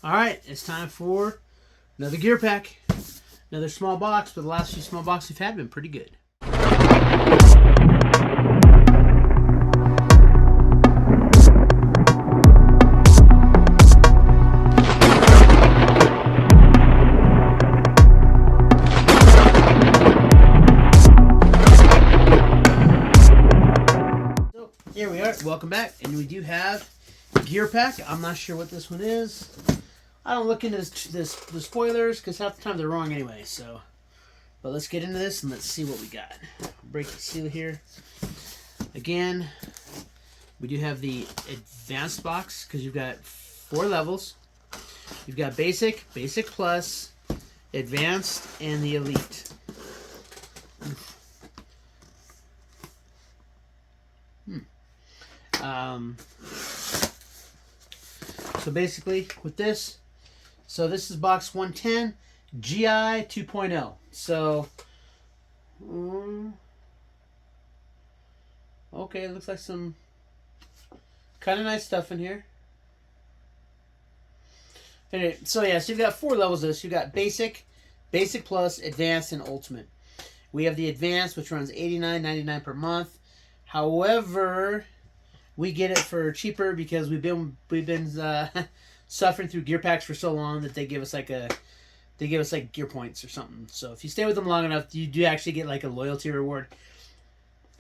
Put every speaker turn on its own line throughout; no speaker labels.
Alright, it's time for another gear pack. Another small box, but the last few small boxes we've had have been pretty good. So, here we are. Welcome back. And we do have a gear pack. I'm not sure what this one is. I don't look into the spoilers because half the time they're wrong anyway. So, but let's get into this and let's see what we got. Break the seal here. Again, we do have the advanced box because you've got 4 levels. You've got basic, basic plus, advanced, and the elite. So basically, with this. So this is box 110, GI 2.0. So, okay, looks like some kind of nice stuff in here. Anyway, so yeah, so you've got 4 levels of this. You've got basic, basic plus, advanced, and ultimate. We have the advanced, which runs $89.99 per month. However, we get it for cheaper because we've been suffering through gear packs for so long that they give us like gear points or something. So if you stay with them long enough, you do actually get like a loyalty reward,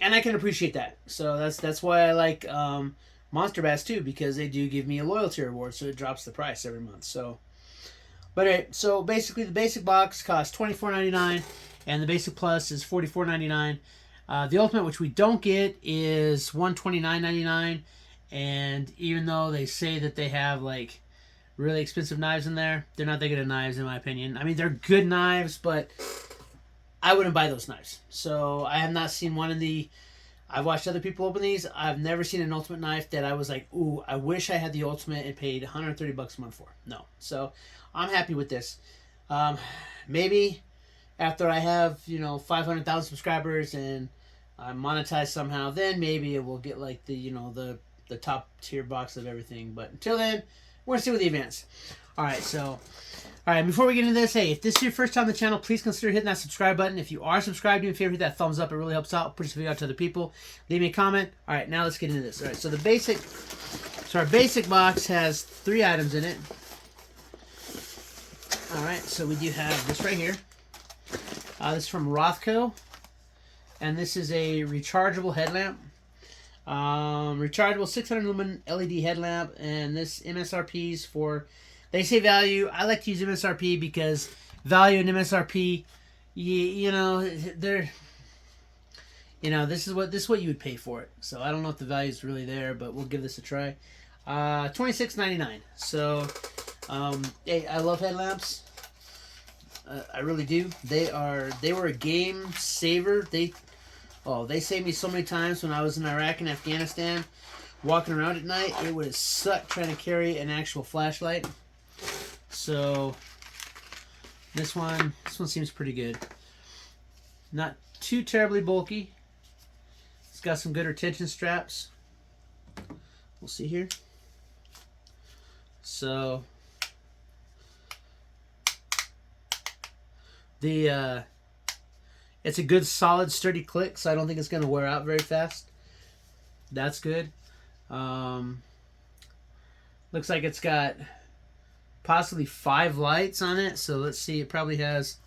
and I can appreciate that. So that's why I like Monster Bass too, because they do give me a loyalty reward, so it drops the price every month. So, but anyway, so basically the basic box costs $24.99, and the basic plus is $44.99. The ultimate, which we don't get, is $129.99, and even though they say that they have like really expensive knives in there, they're not that good of knives in my opinion. I mean, they're good knives, but I wouldn't buy those knives. So I have not seen one in the... I've watched other people open these. I've never seen an ultimate knife that I was like, ooh, I wish I had the ultimate and paid $130 a month for. No. So I'm happy with this. Maybe after I have, 500,000 subscribers and I'm monetized somehow, then maybe it will get like the, the top tier box of everything. But until then, we're going to see with the advance. Alright, before we get into this, hey, if this is your first time on the channel, please consider hitting that subscribe button. If you are subscribed, do me a favor, hit that thumbs up. It really helps out. Push the video out to other people. Leave me a comment. Alright, now let's get into this. Alright, so our basic box has 3 items in it. Alright, so we do have this right here. This is from Rothco. And this is a rechargeable headlamp. Rechargeable 600 lumen LED headlamp, and this MSRP's for, they say value. I like to use MSRP because value and MSRP, they're, this is what you would pay for it. So I don't know if the value is really there, but we'll give this a try. $26.99. So, hey, I love headlamps. I really do. They were a game saver. They saved me so many times when I was in Iraq and Afghanistan, walking around at night. It would have sucked trying to carry an actual flashlight. So this one seems pretty good. Not too terribly bulky. It's got some good retention straps. We'll see here. So it's a good solid sturdy click, so I don't think it's going to wear out very fast. That's good. Looks like it's got possibly 5 lights on it, so let's see. It probably has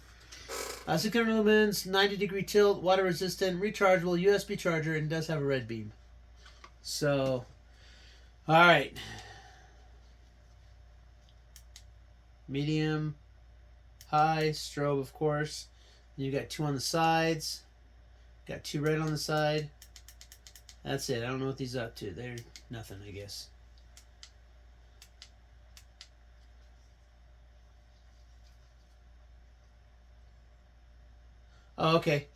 600 lumens, 90-degree tilt, water resistant, rechargeable, USB charger, and does have a red beam. So, alright. Medium, high, strobe, of course. You got 2 on the sides. Got 2 red on the side. That's it. I don't know what these are up to. They're nothing, I guess. Oh, okay.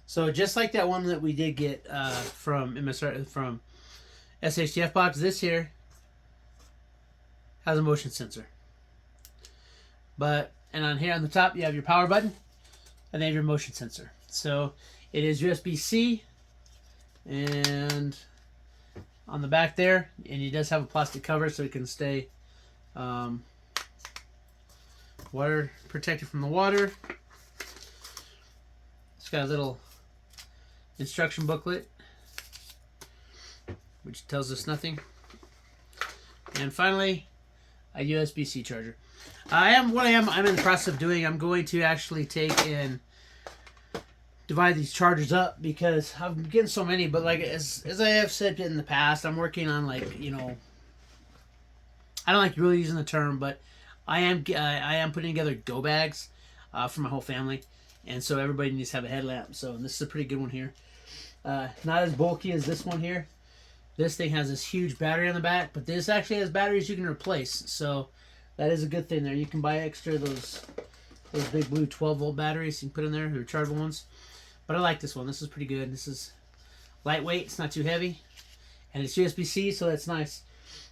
So just like that one that we did get from SHTF box, this here has a motion sensor. And on here on the top, you have your power button, and then your motion sensor. So it is USB-C, and on the back there, and it does have a plastic cover so it can stay Water protected from the water. It's got a little instruction booklet, which tells us nothing. And finally, a USB-C charger. I'm in the process of doing. I'm going to actually take and divide these chargers up because I'm getting so many. But like as I have said in the past, I'm working on like, you know, I don't like really using the term, but I am putting together go bags for my whole family, and so everybody needs to have a headlamp. So this is a pretty good one here. Not as bulky as this one here. This thing has this huge battery on the back, but this actually has batteries you can replace. So that is a good thing there. You can buy extra those big blue 12-volt batteries you can put in there, the rechargeable ones. But I like this one. This is pretty good. This is lightweight. It's not too heavy, and it's USB-C, so that's nice.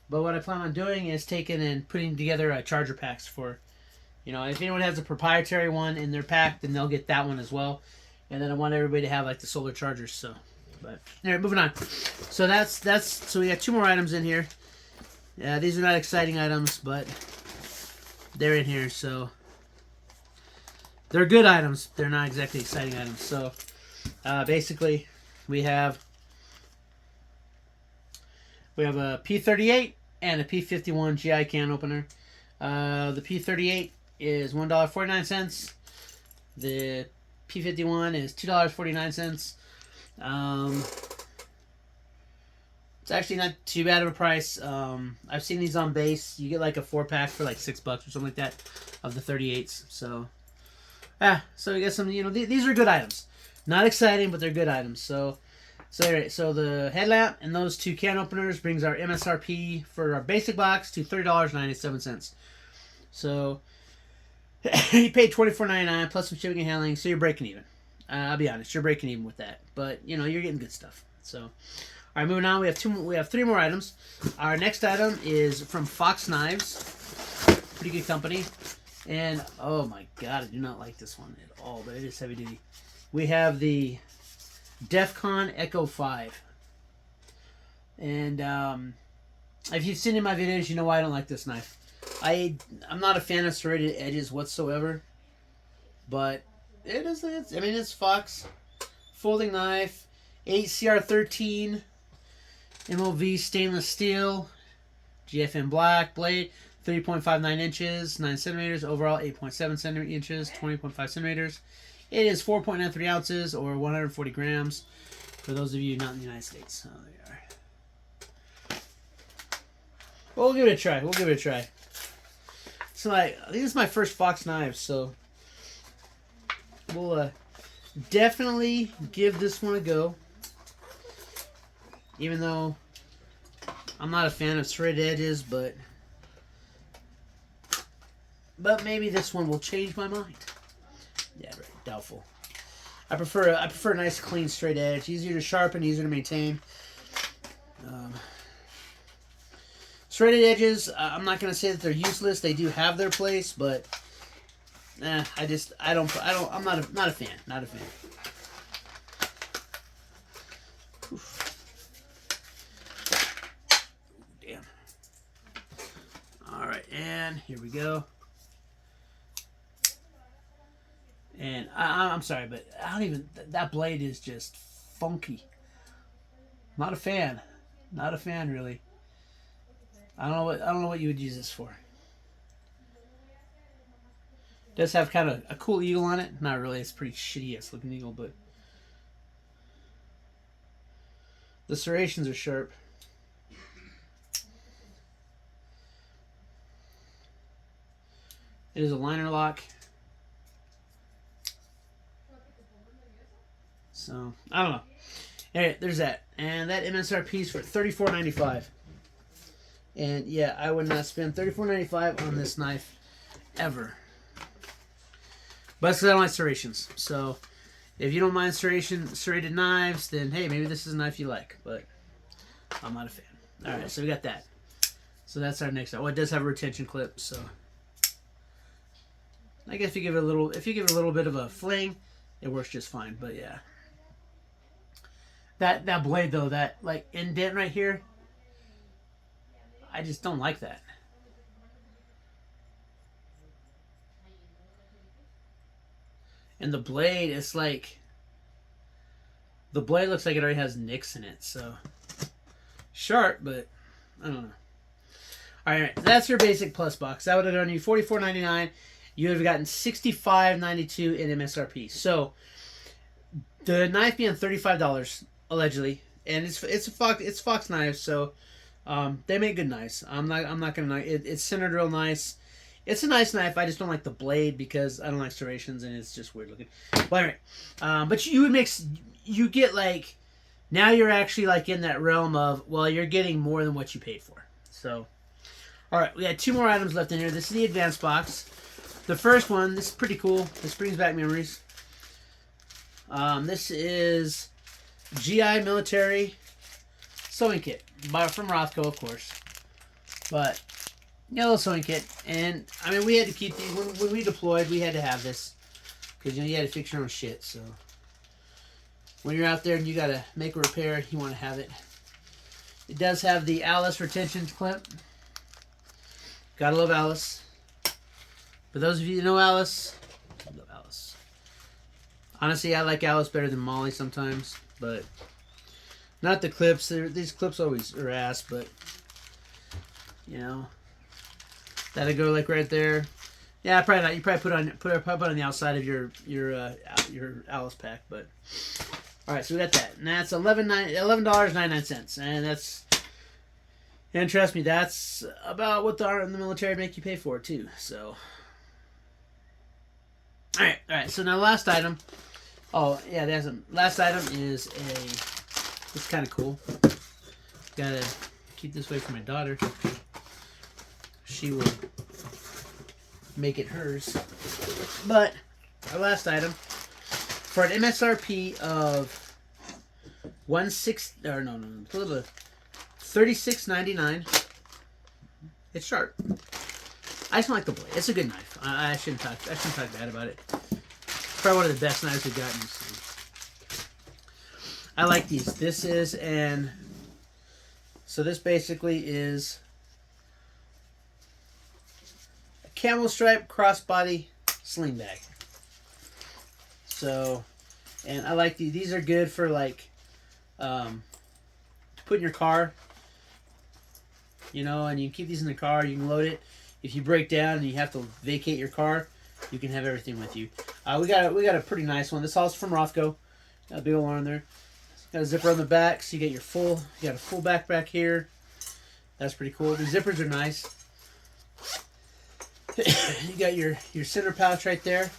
But what I plan on doing is taking and putting together charger packs for, you know, if anyone has a proprietary one in their pack, then they'll get that one as well. And then I want everybody to have like the solar chargers. So, but anyway, moving on. So so we got 2 more items in here. Yeah, these are not exciting items, but they're in here, so they're good items. They're not exactly exciting items. So basically, we have a P38 and a P51 GI can opener. The P38 is $1.49. The P51 is $2.49. It's actually not too bad of a price. I've seen these on base. You get like a 4-pack for like $6 or something like that of the 38s. So, so we got some. You know, these are good items. Not exciting, but they're good items. So the headlamp and those 2 can openers brings our MSRP for our basic box to $30.97. So you paid $24.99 plus some shipping and handling, so you're breaking even. I'll be honest, you're breaking even with that. But you know, you're getting good stuff. So, all right, moving on. We have 3 more items. Our next item is from Fox Knives, pretty good company. And oh my God, I do not like this one at all, but it is heavy duty. We have the Defcon Echo 5. And if you've seen in my videos, you know why I don't like this knife. I'm not a fan of serrated edges whatsoever. But it's Fox. Folding knife. 8CR13. MOV stainless steel. GFN black blade. 3.59 inches. 9 centimeters. Overall 8.7 inches. 20.5 centimeters. It is 4.93 ounces or 140 grams for those of you not in the United States. Oh, they are. Well, we'll give it a try. So I think this is my first Fox knives, so we'll definitely give this one a go. Even though I'm not a fan of serrated edges, but maybe this one will change my mind. Yeah, right. Doubtful. I prefer a nice, clean, straight edge. Easier to sharpen, easier to maintain. Serrated edges, I'm not going to say that they're useless. They do have their place, but I'm not a fan. Not a fan. Oof. Damn. All right, and here we go. And I'm sorry, but that blade is just funky. Not a fan. Not a fan, really. I don't know what you would use this for. It does have kind of a cool eagle on it. Not really. It's a pretty shitty-ass looking eagle, but the serrations are sharp. It is a liner lock. So, I don't know. Anyway, there's that. And that MSRP is for $34.95. And yeah, I would not spend $34.95 on this knife ever. But it's because I don't like serrations. So, if you don't mind serrated knives, then hey, maybe this is a knife you like. But I'm not a fan. Alright, so we got that. So that's our next one. Oh, it does have a retention clip, so I guess if you give it a little bit of a fling, it works just fine. But yeah. That blade though, that like indent right here, I just don't like that. And the blade, it's like, the blade looks like it already has nicks in it. So sharp, but I don't know. All right, that's your basic plus box. That would have done you $44.99. You would have gotten $65.92 in MSRP. So the knife being $35 allegedly, and it's Fox knives, so they make good knives. I'm not gonna. It's centered real nice. It's a nice knife. I just don't like the blade because I don't like serrations and it's just weird looking. But anyway, but you get like, now you're actually like in that realm of, well, you're getting more than what you paid for. So, all right, we had 2 more items left in here. This is the advanced box. The first one, this is pretty cool. This brings back memories. This is GI Military Sewing Kit from Rothko, of course. But yellow sewing kit, and I mean, we had to keep these when we deployed. We had to have this because you had to fix your own shit. So when you're out there and you gotta make a repair, you want to have it. It does have the Alice retention clip. Gotta love Alice. For those of you who know Alice, I love Alice. Honestly, I like Alice better than Molly sometimes, but not the clips. These clips always are ass, but you know. That'll go like right there. Yeah, probably not. You probably put it on the outside of your Alice pack. But all right, so we got that, and that's $11.99, and that's, and trust me, that's about what the military make you pay for it too. So all right. So now last item. Oh yeah, last item is it's kind of cool. Gotta keep this away from my daughter. She will make it hers. But our last item, for an MSRP of $36.99, it's sharp. I just don't like the blade. It's a good knife. I shouldn't talk bad about it. It's probably one of the best knives we've gotten. So. I like these. This basically is camel stripe crossbody sling bag. So, and I like these. These are good for like to put in your car. You know, and you can keep these in the car. You can load it. If you break down and you have to vacate your car, you can have everything with you. We got a pretty nice one. This all is from Rothko. Got a big old arm there. Got a zipper on the back, so you got a full back here. That's pretty cool. The zippers are nice. You got your center pouch right there,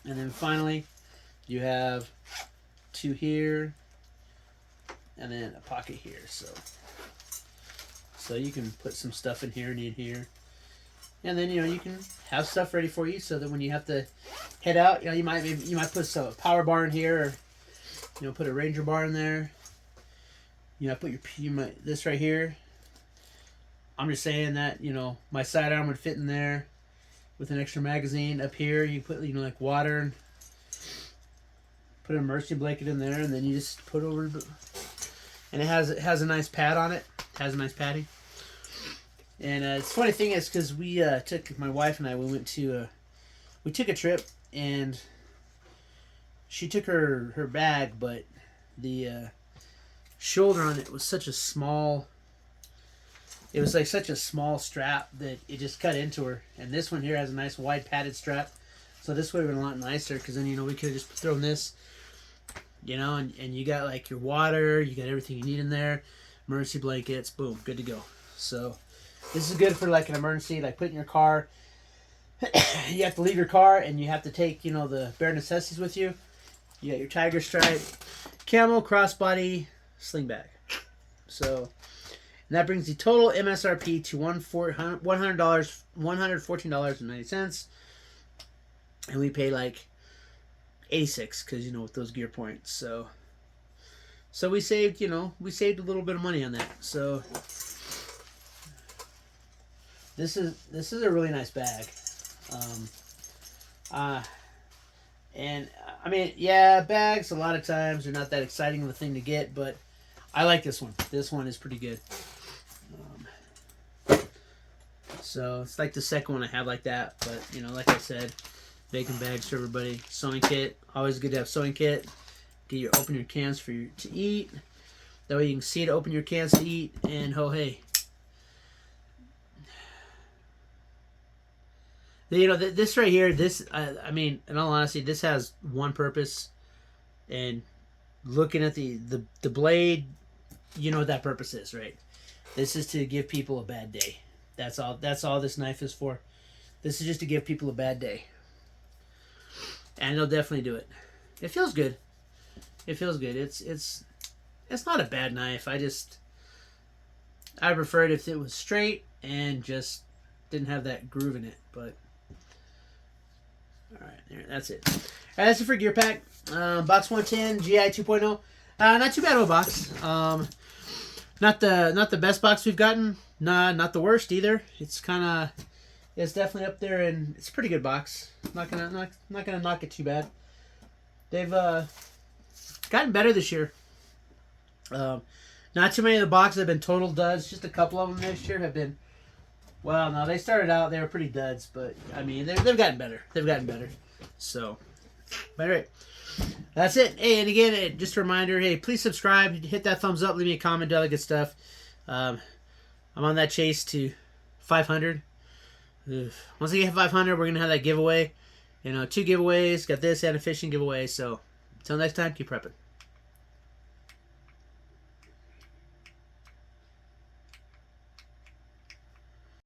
and then finally you have 2 here, and then a pocket here. So you can put some stuff in here and in here, and then you can have stuff ready for you so that when you have to head out, you might put a power bar in here, or put a Ranger bar in there. Put this right here. I'm just saying that, my sidearm would fit in there with an extra magazine. Up here, you put, like water, and put an emergency blanket in there, and then you just put over, and it has a nice pad on it. It has a nice padding. And the funny thing is, because we took, my wife and I, we took a trip, and she took her bag, but the shoulder on it was such a small. It was like such a small strap that it just cut into her. And this one here has a nice wide padded strap. So this would have been a lot nicer, because then, we could have just thrown this, and you got like your water, you got everything you need in there, emergency blankets, boom, good to go. So this is good for like an emergency, like put in your car. You have to leave your car and you have to take, the bare necessities with you. You got your tiger stripe, camel crossbody sling bag. So, and that brings the total MSRP to $114.90. And we pay like $86 because, with those gear points. So we saved, we saved a little bit of money on that. So this is a really nice bag. And I mean, yeah, bags a lot of times are not that exciting of a thing to get, but I like this one. This one is pretty good. So it's like the second one I have like that, but like I said, Bacon bags for everybody. Sewing kit. Always good to have sewing kit. Open your cans to eat. That way you can see to open your cans to eat. And oh hey. You know, this right here, this, I mean, in all honesty, this has one purpose. And looking at the blade, you know what that purpose is, right? This is to give people a bad day. That's all this knife is for. This is just to give people a bad day. And they'll definitely do it. It feels good. It feels good. It's not a bad knife. I prefer it if it was straight and just didn't have that groove in it, but all right, there, that's it. All right, that's it for Gear Pack. Box 110, GI 2.0. Not too bad of a box. Not the best box we've gotten. Nah, not the worst either. It's definitely up there, and it's a pretty good box. Not gonna knock it too bad. They've gotten better this year. Not too many of the boxes have been total duds. Just a couple of them this year have been. Well, no, they started out, they were pretty duds, but I mean they've gotten better. They've gotten better. So, all right. That's it. Hey, and again, just a reminder, hey, please subscribe, hit that thumbs up, leave me a comment, do all that good stuff. I'm on that chase to 500. Once I get 500, we're going to have that giveaway. 2 giveaways, got this and a fishing giveaway. So, until next time, keep prepping.